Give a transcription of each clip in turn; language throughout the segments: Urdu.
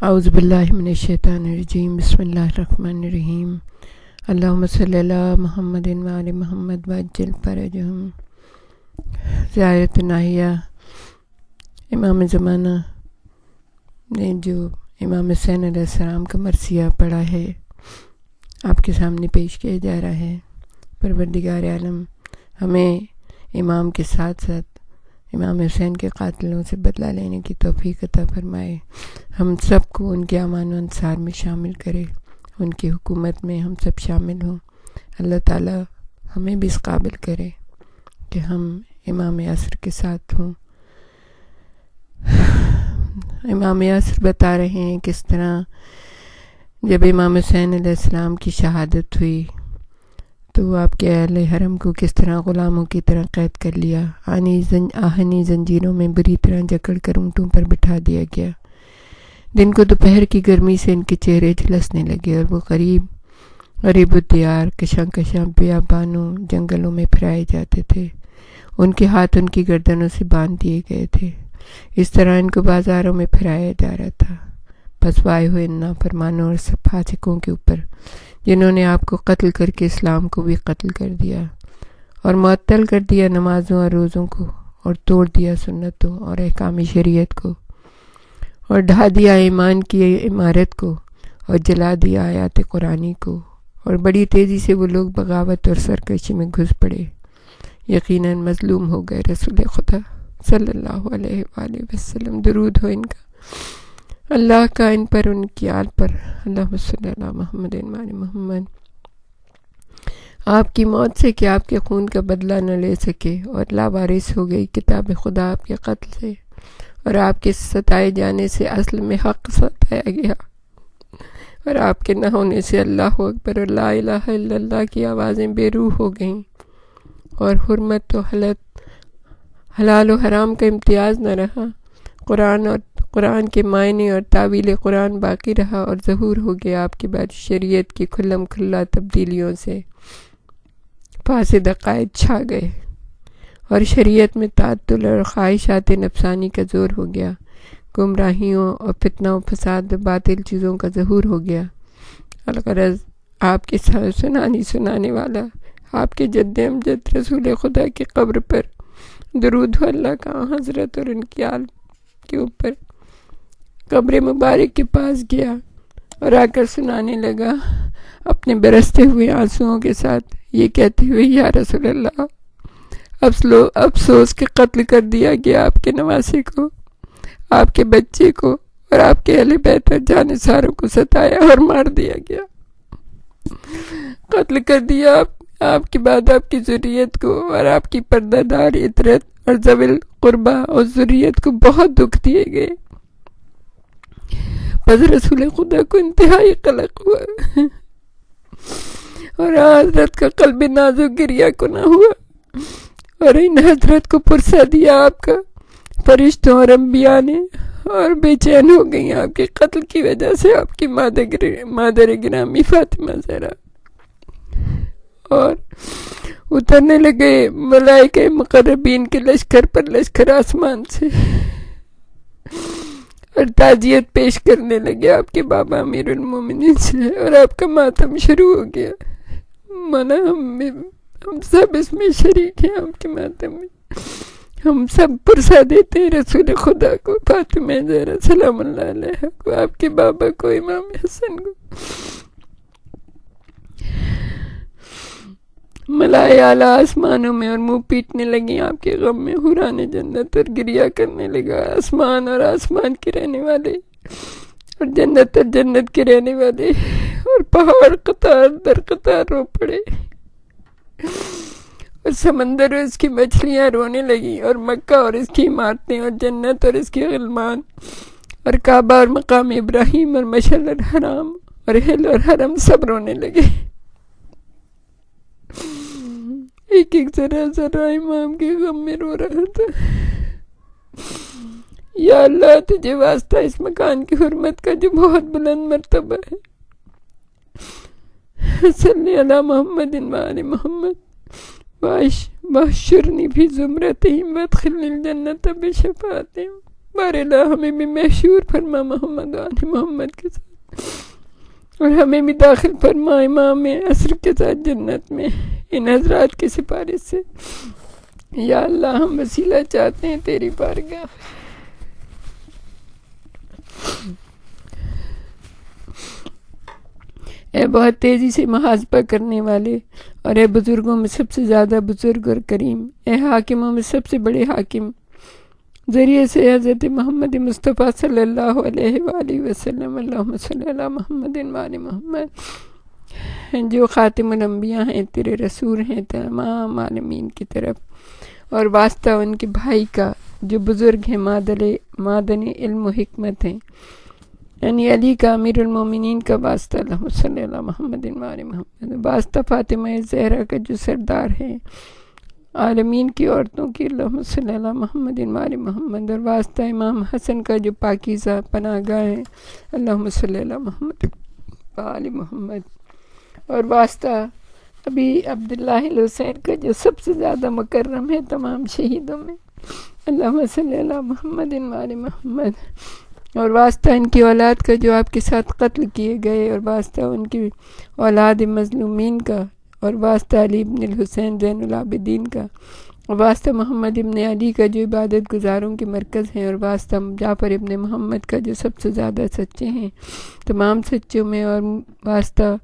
اعوذ باللہ من الشیطان الرجیم بسم اللہ الرحمن الرحیم اللہم صلی علی محمد وآل محمد وعجل فرجہم۔ زیارت ناہیہ امام زمانہ نے جو امام حسین علیہ السلام کا مرثیہ پڑھا ہے آپ کے سامنے پیش کیا جا رہا ہے۔ پروردگار عالم ہمیں امام کے ساتھ ساتھ امام حسین کے قاتلوں سے بدلہ لینے کی توفیق عطا فرمائے، ہم سب کو ان کے امان و انصار میں شامل کرے، ان کی حکومت میں ہم سب شامل ہوں۔ اللہ تعالیٰ ہمیں بھی اس قابل کرے کہ ہم امام عصر کے ساتھ ہوں۔ امام عصر بتا رہے ہیں کس طرح جب امام حسین علیہ السلام کی شہادت ہوئی تو آپ کے اہل حرم کو کس طرح غلاموں کی طرح قید کر لیا، آہنی زنجیروں میں بری طرح جکڑ کر اونٹوں پر بٹھا دیا گیا۔ دن کو دوپہر کی گرمی سے ان کے چہرے جھلسنے لگے اور وہ غریب الدیار کشاں بیابانوں جنگلوں میں پھرائے جاتے تھے۔ ان کے ہاتھ ان کی گردنوں سے باندھ دیے گئے تھے، اس طرح ان کو بازاروں میں پھرایا جا رہا تھا۔ پسوائے ہوئے نافرمانوں اور فاسقوں کے اوپر جنہوں نے آپ کو قتل کر کے اسلام کو بھی قتل کر دیا اور معطل کر دیا نمازوں اور روزوں کو، اور توڑ دیا سنتوں اور احکام شریعت کو، اور ڈھا دیا ایمان کی عمارت کو، اور جلا دیا آیات قرآنی کو، اور بڑی تیزی سے وہ لوگ بغاوت اور سرکشی میں گھس پڑے۔ یقیناً مظلوم ہو گئے رسول خدا صلی اللہ علیہ وآلہ وسلم، درود ہو ان کا، اللہ کا ان پر، ان کی آل پر، اللہم صلی علی محمد وآل محمد۔ آپ کی موت سے کہ آپ کے خون کا بدلہ نہ لے سکے اور لاوارث ہو گئی کتاب خدا آپ کے قتل سے، اور آپ کے ستائے جانے سے اصل میں حق ستایا گیا، اور آپ کے نہ ہونے سے اللہ اکبر اور لا الہ الا اللہ کی آوازیں بے روح ہو گئیں، اور حرمت و حلال و حرام کا امتیاز نہ رہا، قرآن کے معنی اور تعویل قرآن باقی رہا، اور ظہور ہو گیا آپ کی بعد شریعت کی کھلم کھلا تبدیلیوں سے فاسد عقائد چھا گئے، اور شریعت میں تعطل اور خواہشات نفسانی کا زور ہو گیا، گمراہیوں اور فتنہ و فساد و باطل چیزوں کا ظہور ہو گیا۔ الغرض آپ کے سنانے والا آپ کے جد امجد رسول خدا کی قبر پر درود ہو اللہ کا حضرت اور ان کی آل کے اوپر، قبر مبارک کے پاس گیا اور آ کر سنانے لگا اپنے برستے ہوئے آنسوؤں کے ساتھ، یہ کہتے ہوئے، یا رسول اللہ، افسوس کہ قتل کر دیا گیا آپ کے نواسے کو، آپ کے بچے کو، اور آپ کے اہل بیت اور جانثاروں کو ستایا اور مار دیا گیا، قتل کر دیا آپ کے بعد آپ کی ذریت کو، اور آپ کی پردہ دار عترت اور ذوی قربا اور ذریت کو بہت دکھ دیے گئے۔ پس رسول خدا کو انتہائی قلق ہوا اور حضرت کا قلب نازک گریہ کنا ہوا، اور ان حضرت کو پرسا دیا آپ کا فرشتوں اور انبیاء نے، اور بے چین ہو گئی آپ کے قتل کی وجہ سے آپ کی مادر گرامی فاطمہ زہرا، اور اترنے لگے ملائکہ مقربین کے لشکر پر لشکر آسمان سے، اور تعزیت پیش کرنے لگے آپ کے بابا امیر المومنین سے، اور آپ کا ماتم شروع ہو گیا۔ مانا ہم سب اس میں شریک ہیں آپ کے ماتم میں، ہم سب پرسا دیتے ہیں رسول خدا کو، فاطمہ زہرا سلام اللہ علیہ کو، آپ کے بابا کو، امام حسن کو۔ ملائے اعلیٰ آسمانوں میں اور منہ پیٹنے لگی آپ کے غم میں، حوران جنت، اور گریہ کرنے لگا آسمان اور آسمان کے رہنے والے، اور جنت کے رہنے والے، اور پہاڑ قطار در قطار رو پڑے، اور سمندر اور اس کی مچھلیاں رونے لگی، اور مکہ اور اس کی عمارتیں، اور جنت اور اس کے غلمان، اور کعبہ اور مقام ابراہیم، اور مشعر الحرام اور ہل اور حرم سب رونے لگے۔ ایک ذرا ذرا امام کے غم میں رو رہا تھا۔ یا اللہ، تجھے واسطہ اس مکان کی حرمت کا جو بہت بلند مرتبہ ہے، صلی علی محمد وآل محمد واحشرنی فی زمرتہم وادخلنی الجنۃ بشفاعتہم۔ باراللہ ہمیں بھی محشور فرما محمد آل محمد کے ساتھ، اور ہمیں بھی داخل فرما امام عصر کے ساتھ جنت میں ان حضرات کی سفارش سے۔ یا اللہ ہم وسیلہ چاہتے ہیں تیری بارگاہ۔ اے بہت تیزی سے محاسبہ کرنے والے، اور اے بزرگوں میں سب سے زیادہ بزرگ اور کریم، اے حاکموں میں سب سے بڑے حاکم، ذریعے سے حضرت محمد مصطفیٰ صلی اللہ علیہ وآلہ وسلم، اللہم صلی اللہ محمد وآل محمد، جو خاتم الانبیاء ہیں، تیرے رسول ہیں تمام عالمین کی طرف، اور واسطہ ان کے بھائی کا جو بزرگ ہیں، معدن علم و حکمت ہیں، یعنی علی کا امیر المومنین کا واسطہ، اللہم صلی اللہ محمد وآل محمد، واسطہ فاطمہ زہرا کا جو سردار ہے عالمین کی عورتوں کی، اللہم صلی اللہ محمد وآل محمد، اور واسطہ امام حسن کا جو پاکیزہ پناہ گاہ ہے، اللہم صلی اللہ محمد وآل محمد، اور واسطہ ابھی عبداللہ الحسین کا جو سب سے زیادہ مکرم ہے تمام شہیدوں میں، اللہم صلی اللہ محمد وآل محمد، اور واسطہ ان کی اولاد کا جو آپ کے ساتھ قتل کیے گئے، اور واسطہ ان کی اولاد مظلومین کا، اور واسطہ علی ابن الحسین زین العابدین کا، اور واسطہ محمد ابن علی کا جو عبادت گزاروں کے مرکز ہیں، اور واسطہ جعفر ابن محمد کا جو سب سے زیادہ سچے ہیں تمام سچوں میں، اور واسطہ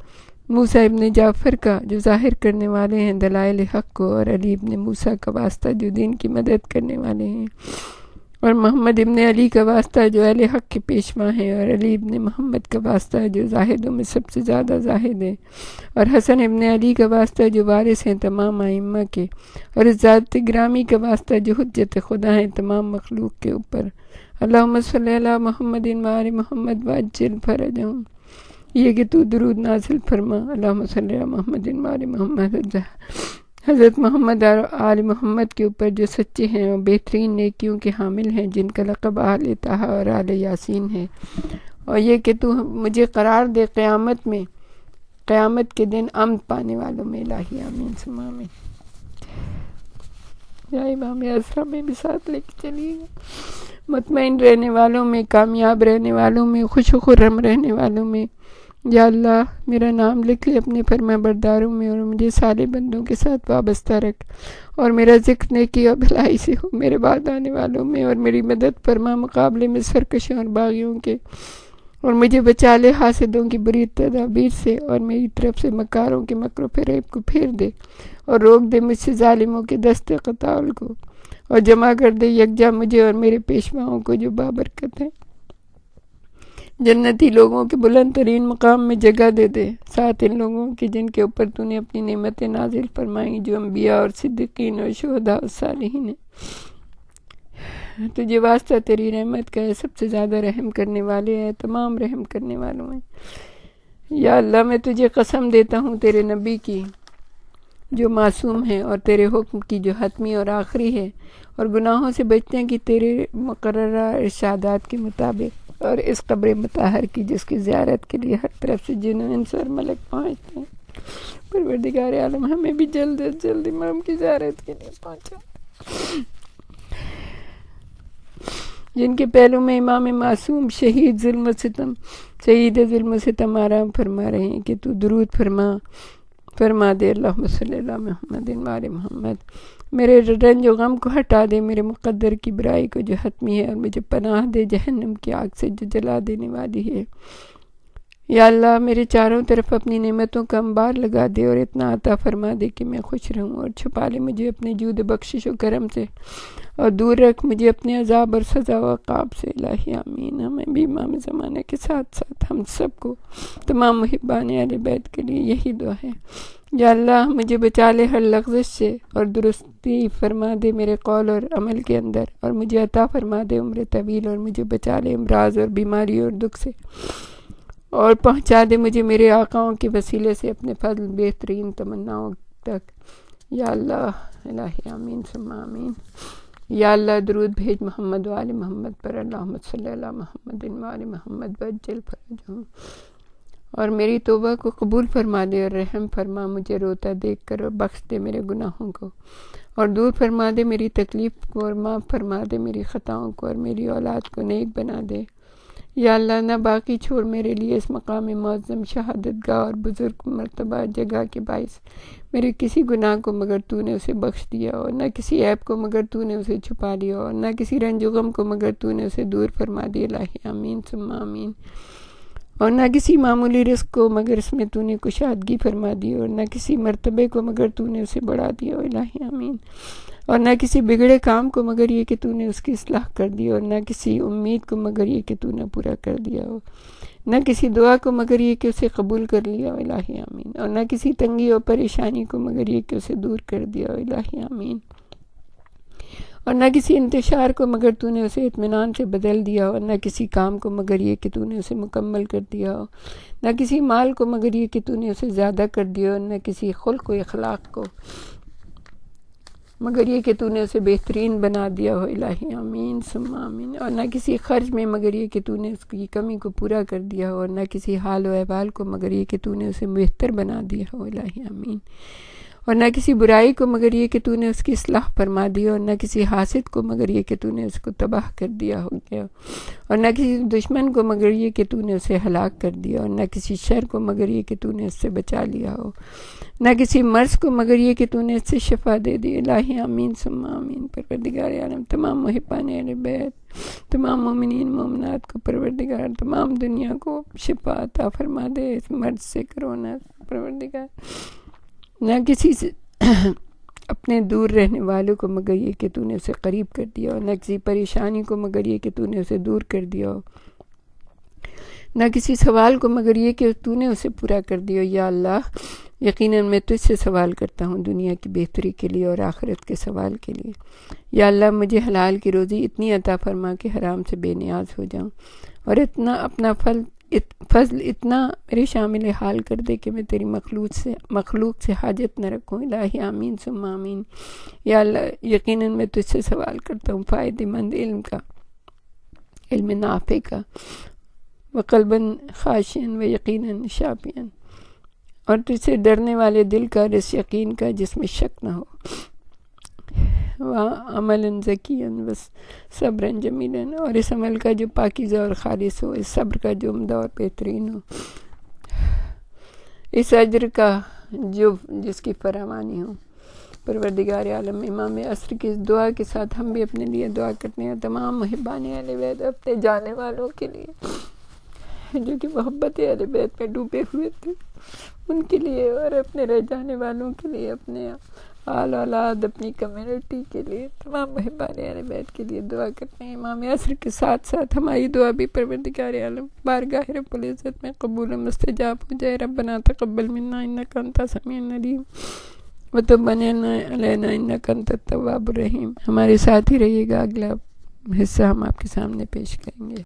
موسیٰ ابن جعفر کا جو ظاہر کرنے والے ہیں دلائل حق کو، اور علی ابن موسیٰ کا واسطہ جو دین کی مدد کرنے والے ہیں، اور محمد ابن علی کا واسطہ جو اہل حق کے پیشوا ہیں، اور علی ابن محمد کا واسطہ جو زاہدوں میں سب سے زیادہ زاہد ہیں، اور حسن ابن علی کا واسطہ جو وارث ہیں تمام ائمہ کے، اور اس ذات گرامی کا واسطہ جو حجت خدا ہیں تمام مخلوق کے اوپر، اللہم صلی اللہ محمد وآل محمد وعجل فرجہم، یہ کہ تو درود نازل فرما، اللہم صلی اللہ محمد وآل محمد، حضرت محمد اور آل محمد کے اوپر جو سچے ہیں اور بہترین نیکیوں کے حامل ہیں، جن کا لقب آل طہ اور آل یاسین ہے، اور یہ کہ تو مجھے قرار دے قیامت میں، قیامت کے دن امن پانے والوں میں، الہی آمین ثم آمین۔ یا امام اسرا میں بھی ساتھ لے کے چلیے گا، مطمئن رہنے والوں میں، کامیاب رہنے والوں میں، خوش و خرم رہنے والوں میں، یا اللہ میرا نام لکھ لے اپنے فرما برداروں میں، اور مجھے صالح بندوں کے ساتھ وابستہ رکھ، اور میرا ذکر نیکی اور بھلائی سے ہو میرے بعد آنے والوں میں، اور میری مدد فرما مقابلے میں سرکشوں اور باغیوں کے، اور مجھے بچا لے حاسدوں کی بری تدابیر سے، اور میری طرف سے مکاروں کے مکر و فریب کو پھیر دے، اور روک دے مجھ سے ظالموں کے دست قتال کو، اور جمع کر دے یکجا مجھے اور میرے پیشواؤں کو جو بابرکت ہیں، جنتی لوگوں کے بلند ترین مقام میں جگہ دے دے، ساتھ ان لوگوں کی جن کے اوپر تو نے اپنی نعمتیں نازل فرمائیں، جو انبیاء اور صدیقین اور شہداء اور صالحین ہیں۔ تجھے واسطہ تیری رحمت کا ہے، سب سے زیادہ رحم کرنے والے ہیں، تمام رحم کرنے والوں ہیں۔ یا اللہ میں تجھے قسم دیتا ہوں تیرے نبی کی جو معصوم ہے، اور تیرے حکم کی جو حتمی اور آخری ہے، اور گناہوں سے بچنے کی تیرے مقررہ ارشادات کے مطابق، اور اس قبر مطہر کی جس کی زیارت کے لیے ہر طرف سے جن و انس اور ملک پہنچتے ہیں، پروردگار عالم ہمیں بھی جلد از جلد امام کی زیارت کے لیے پہنچا، جن کے پہلو میں امام معصوم شہید ظلم و ستم آرام فرما رہے ہیں، کہ تو درود فرما دے، اللہم صلی اللہ محمد وآل محمد، میرے رنج و غم کو ہٹا دے، میرے مقدر کی برائی کو جو حتمی ہے، اور مجھے پناہ دے جہنم کی آگ سے جو جلا دینے والی ہے۔ یا اللہ میرے چاروں طرف اپنی نعمتوں کا انبار لگا دے، اور اتنا عطا فرما دے کہ میں خوش رہوں، اور چھپا لے مجھے اپنے جود بخشش و کرم سے، اور دور رکھ مجھے اپنے عذاب اور سزا و عقاب سے، الہی آمین۔ ہمیں بھی امام زمانہ کے ساتھ ساتھ ہم سب کو، تمام محبان اہل بیت کے لیے یہی دعا ہے۔ یا اللہ مجھے بچا لے ہر لغزش سے، اور درستی فرما دے میرے قول اور عمل کے اندر، اور مجھے عطا فرما دے عمر طویل، اور مجھے بچا لے امراض اور بیماری اور دکھ سے، اور پہنچا دے مجھے میرے آقاؤں کے وسیلے سے اپنے فضل بہترین تمناؤں تک، یا اللہ الہی آمین ثم آمین۔ یا اللہ درود بھیج محمد و آل محمد پر، اللہم صلی اللہ محمد وآل محمد وعجل فرجہم، اور میری توبہ کو قبول فرما دے اور رحم فرما مجھے روتا دیکھ کر، اور بخش دے میرے گناہوں کو، اور دور فرما دے میری تکلیف کو، اور معاف فرما دے میری خطاؤں کو، اور میری اولاد کو نیک بنا دے۔ یا اللہ نہ باقی چھوڑ میرے لیے اس مقام معظم شہادت گاہ اور بزرگ مرتبہ جگہ کے باعث میرے کسی گناہ کو مگر تو نے اسے بخش دیا، اور نہ کسی عیب کو مگر تو نے اسے چھپا لیا، اور نہ کسی رنج و غم کو مگر تو نے اسے دور فرما دیا۔ الہی آمین ثم آمین۔ اور نہ کسی معمولی رزق کو مگر اس میں تو نے کشادگی فرما دی، اور نہ کسی مرتبے کو مگر تو نے اسے بڑھا دیا۔ الہی آمین۔ اور نہ کسی بگڑے کام کو مگر یہ کہ تو نے اس کی اصلاح کر دی، اور نہ کسی امید کو مگر یہ کہ تو نے پورا کر دیا ہو، نہ کسی دعا کو مگر یہ کہ اسے قبول کر لیا۔ الہی آمین۔ اور نہ کسی تنگی اور پریشانی کو مگر یہ کہ اسے دور کر دیا۔ الہی آمین۔ اور نہ کسی انتشار کو مگر تو نے اسے اطمینان سے بدل دیا، اور نہ کسی کام کو مگر یہ کہ تو نے اسے مکمل کر دیا ہو، نہ کسی مال کو مگر یہ کہ تو نے اسے زیادہ کر دیا، اور نہ کسی خلق و اخلاق کو مگر یہ کہ تو نے اسے بہترین بنا دیا ہو۔ الہی آمین ثم آمین۔ اور نہ کسی خرچ میں مگر یہ کہ تو نے اس کی کمی کو پورا کر دیا ہو، اور نہ کسی حال و احوال کو مگر یہ کہ تو نے اسے بہتر بنا دیا ہو۔ الہی آمین۔ اور نہ کسی برائی کو مگر یہ کہ تو نے اس کی اصلاح فرما دی، اور نہ کسی حاسد کو مگر یہ کہ تو نے اس کو تباہ کر دیا ہو گیا، اور نہ کسی دشمن کو مگر یہ کہ تو نے اسے ہلاک کر دیا، اور نہ کسی شر کو مگر یہ کہ تو نے اس سے بچا لیا ہو، نہ کسی مرض کو مگر یہ کہ تو نے اس سے شفا دے دی۔ الہی آمین ثم آمین۔ پروردگار عالم تمام محبان اہل بیت، تمام مومنین مومنات کو پروردگار تمام دنیا کو شفا عطا فرما دے اس مرض سے، کرونا پروردگار۔ نہ کسی سے اپنے دور رہنے والوں کو مگر یہ کہ تو نے اسے قریب کر دیا، اور نہ کسی پریشانی کو مگر یہ کہ تو نے اسے دور کر دیا ہو، نہ کسی سوال کو مگر یہ کہ تو نے اسے پورا کر دیا۔ یا اللہ یقیناً میں تجھ سے سوال کرتا ہوں دنیا کی بہتری کے لیے اور آخرت کے سوال کے لیے۔ یا اللہ مجھے حلال کی روزی اتنی عطا فرما کہ حرام سے بے نیاز ہو جاؤں، اور اتنا اپنا فضل اتنا میرے شامل حال کر دے کہ میں تیری مخلوق سے حاجت نہ رکھوں۔ الہی آمین ثم آمین۔ یا اللہ یقیناً میں تجھ سے سوال کرتا ہوں فائدہ مند علم کا، علم نافع کا، وقلباً خاشعاً و یقیناً شافعاً، اور تجھ سے ڈرنے والے دل کا، اور اس یقین کا جس میں شک نہ ہو، وعملاً ذکیاً وصبراً جمیلاً، اور اس عمل کا جو پاکیزہ اور خالص ہو، اس صبر کا جو عمدہ اور بہترین ہو، اس اجر کا جو جس کی فراوانی ہو۔ پروردگار عالم امام عصر کی اس دعا کے ساتھ ہم بھی اپنے لیے دعا کرتے ہیں، تمام محبان اہل بیت، اپنے جانے والوں کے لیے جو کہ محبت اہل بیت میں ڈوبے ہوئے تھے ان کے لیے، اور اپنے رہ جانے والوں کے لیے، اپنے آل اولاد، اپنی کمیونٹی کے لیے، تمام محبان اہل بیت کے لیے دعا کرتے ہیں۔ امام عصر کے ساتھ ساتھ ہماری دعا بھی پروردگار عالم بارگاہ رب العزت میں قبول و مستجاب ہو جائے۔ ربنا تقبل منا انک انت السمیع العلیم وتب علینا انک انت التواب الرحیم۔ ہمارے ساتھ ہی رہیے گا، اگلا حصہ ہم آپ کے سامنے پیش کریں گے۔